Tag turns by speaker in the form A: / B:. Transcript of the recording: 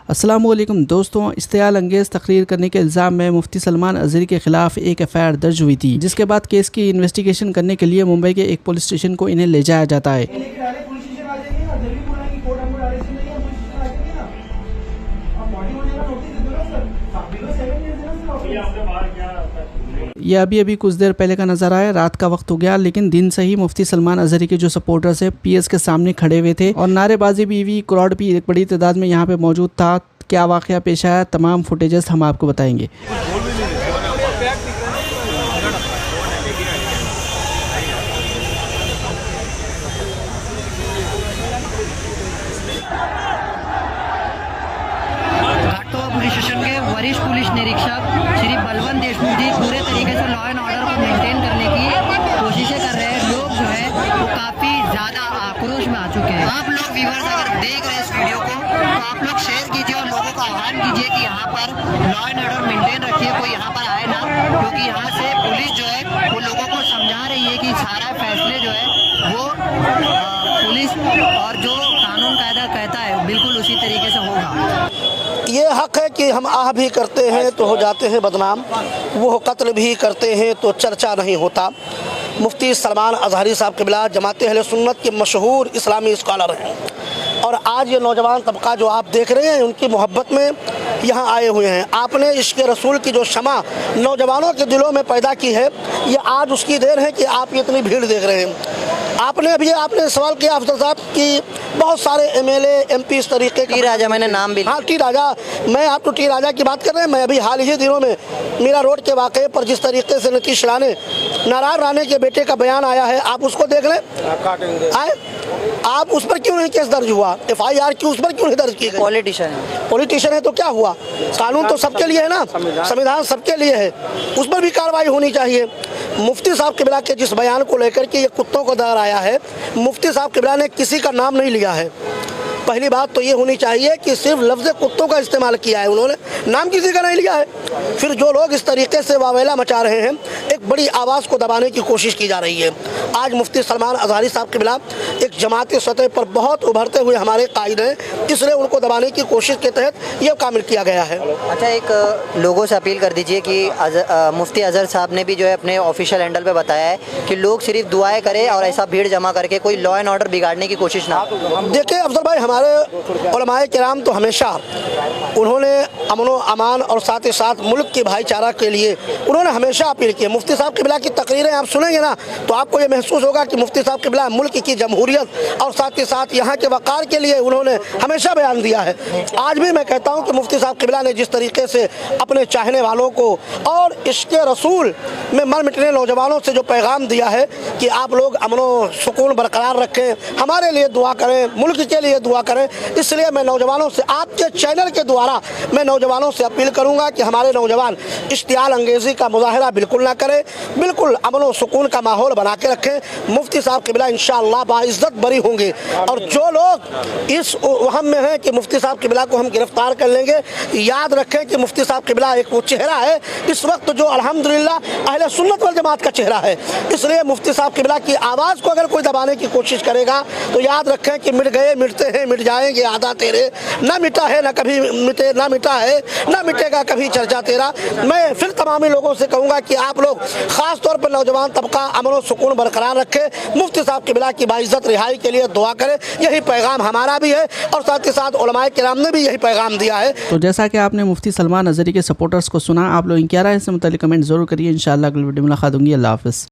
A: अस्सलामुअलैकुम दोस्तों, इश्तियाल अंगेज़ तकरीर करने के इल्ज़ाम में मुफ्ती सलमान अज़हरी के ख़िलाफ़ एक एफ़आईआर दर्ज हुई थी, जिसके बाद केस की इन्वेस्टिगेशन करने के लिए मुंबई के एक पुलिस स्टेशन को इन्हें ले जाया जाता है। ये अभी कुछ देर पहले का नज़ारा है। रात का वक्त हो गया, लेकिन दिन से ही मुफ्ती सलमान अज़हरी के जो सपोर्टर्स है पीएस के सामने खड़े हुए थे और नारेबाजी भी हुई। क्राउड भी एक बड़ी तादाद में यहाँ पे मौजूद था। क्या वाक़या पेश आया, तमाम फुटेजेस हम आपको बताएंगे।
B: पुलिस स्टेशन के वरिष्ठ पुलिस निरीक्षक श्री बलवंत देशमुख जी पूरे तरीके से लॉ एंड ऑर्डर को मेंटेन करने की कोशिशें कर रहे हैं। लोग जो है वो काफ़ी ज़्यादा आक्रोश में आ चुके हैं। आप लोग व्यूअर्स अगर देख रहे हैं इस वीडियो को तो आप लोग शेयर कीजिए और लोगों को आह्वान कीजिए कि यहाँ पर लॉ एंड ऑर्डर मेंटेन रखिए, कोई यहाँ पर आए ना, क्योंकि यहाँ से पुलिस जो है वो लोगों को समझा रही है कि सारा फैसले जो है वो पुलिस और जो कानून कायदा कहता है बिल्कुल उसी तरीके से होगा।
C: ये हक है कि हम आह भी करते हैं तो हो जाते हैं बदनाम, वो कत्ल भी करते हैं तो चर्चा नहीं होता। मुफ्ती सलमान अज़हरी साहब क़िबला जमात अहले सुन्नत के मशहूर इस्लामी स्कॉलर हैं और आज ये नौजवान तबका जो आप देख रहे हैं उनकी मोहब्बत में यहाँ आए हुए हैं। आपने इश्क़ रसूल की जो शमा नौजवानों के दिलों में पैदा की है, ये आज उसकी देर है कि आप ये इतनी भीड़ देख रहे हैं। आपने सवाल किया अफजल साहब कि बहुत सारे एमएलए एमपी इस तरीके
B: टी राजा, मैंने नाम भी
C: हाँ टी राजा, मैं आप तो टी राजा की बात कर रहे हैं। मैं अभी हाल ही दिनों में मीरा रोड के वाक़े पर जिस तरीके से नीतीश नारायण राणे के बेटे का बयान आया है, आप उसको देख लें। आप उस पर क्यों नहीं केस दर्ज हुआ? एफआईआर क्यों उस पर क्यों नहीं दर्ज की गई? पॉलिटिशियन है तो क्या हुआ? कानून तो सबके लिए है ना, संविधान सबके लिए है, उस पर भी कार्रवाई होनी चाहिए। मुफ्ती साहब क़िबला के जिस बयान को लेकर के ये कुत्तों को दर आया है, मुफ्ती साहब क़िबला ने किसी का नाम नहीं लिया है। पहली बात तो ये होनी चाहिए कि सिर्फ लफ्ज़ कुत्तों का इस्तेमाल किया है, उन्होंने नाम किसी का नहीं लिया है। फिर जो लोग इस तरीके से वावेला मचा रहे हैं, एक बड़ी आवाज़ को दबाने की कोशिश की जा रही है। आज मुफ्ती सलमान अज़हरी साहब क़िबला एक जमाती सतह पर बहुत उभरते हुए हमारे कायद हैं, इसलिए उनको दबाने की कोशिश के तहत ये कामिल किया गया है।
B: अच्छा, एक लोगों से अपील कर दीजिए कि मुफ्ती अज़हर साहब ने भी जो है अपने ऑफिशियल हैंडल पे बताया है कि लोग सिर्फ दुआएं करें और ऐसा भीड़ जमा करके कोई लॉ एंड ऑर्डर बिगाड़ने की कोशिश ना।
C: देखिए अफजल भाई, हमारे उलमाए किराम तो हमेशा उन्होंने अमन व अमान और साथ ही साथ मुल्क की भाईचारा के लिए उन्होंने हमेशा अपील की। मुफ्ती साहब क़िबला की तकरीरें आप सुनेंगे ना तो आपको ये महसूस होगा कि मुफ्ती साहब क़िबला मुल्क की जमहूरियत और साथ ही साथ यहाँ के वक़ार के लिए उन्होंने हमेशा बयान दिया है। आज भी मैं कहता हूँ कि मुफ्ती साहब क़िबला ने जिस तरीके से अपने चाहने वालों को और इश्क़ रसूल में मर मिटने नौजवानों से जो पैगाम दिया है कि आप लोग अमन व सुकून बरकरार रखें, हमारे लिए दुआ करें, मुल्क के लिए दुआ करें, इसलिए मैं नौजवानों से आपके चैनल के द्वारा मैं नौजवानों से अपील करूंगा कि हमारे नौजवान इश्तियाल अंगेज़ी का मुज़ाहरा बिल्कुल ना करें, बिल्कुल अमन व सुकून का माहौल बना के रखें। मुफ्ती साहब क़िबला इंशाअल्लाह बाइज़्ज़त बरी होंगे और जो लोग इस वहम में हैं कि मुफ्ती साहब क़िबला को हम गिरफ्तार कर लेंगे, याद रखें कि मुफ्ती साहब क़िबला एक वो चेहरा है इस वक्त जो अल्हम्दुलिल्लाह अहले सुन्नत वल जमात का चेहरा है। इसलिए मुफ्ती साहब क़िबला की आवाज़ को अगर कोई दबाने की कोशिश करेगा तो याद रखें कि मिट गए, मिटते हैं, मिट जाएंगे आदा तेरे, ना मिटा है ना कभी मिटे, ना मिटा है ना मिटेगा कभी चर्चा तेरा। मैं फिर तमामी लोगों से कहूँगा कि आप लोग ख़ास तौर पर नौजवान तबका अमन व सुकून बरकरार रखे, मुफ्ती साहब क़िबला की बाइज़्ज़त रिहाई के लिए दुआ करें। यही पैगाम हमारा भी है और साथ ही साथ उलमाए किराम ने भी यही पैगाम दिया है।
A: तो जैसा कि आपने मुफ्ती सलमान अज़हरी के सपोर्टर्स को सुना, आप लोग क्या राय है इससे मुताल्लिक़ कमेंट ज़रूर करिए। इंशाअल्लाह अगली वीडियो में मुलाकात होगी। अल्लाह हाफ़िज़।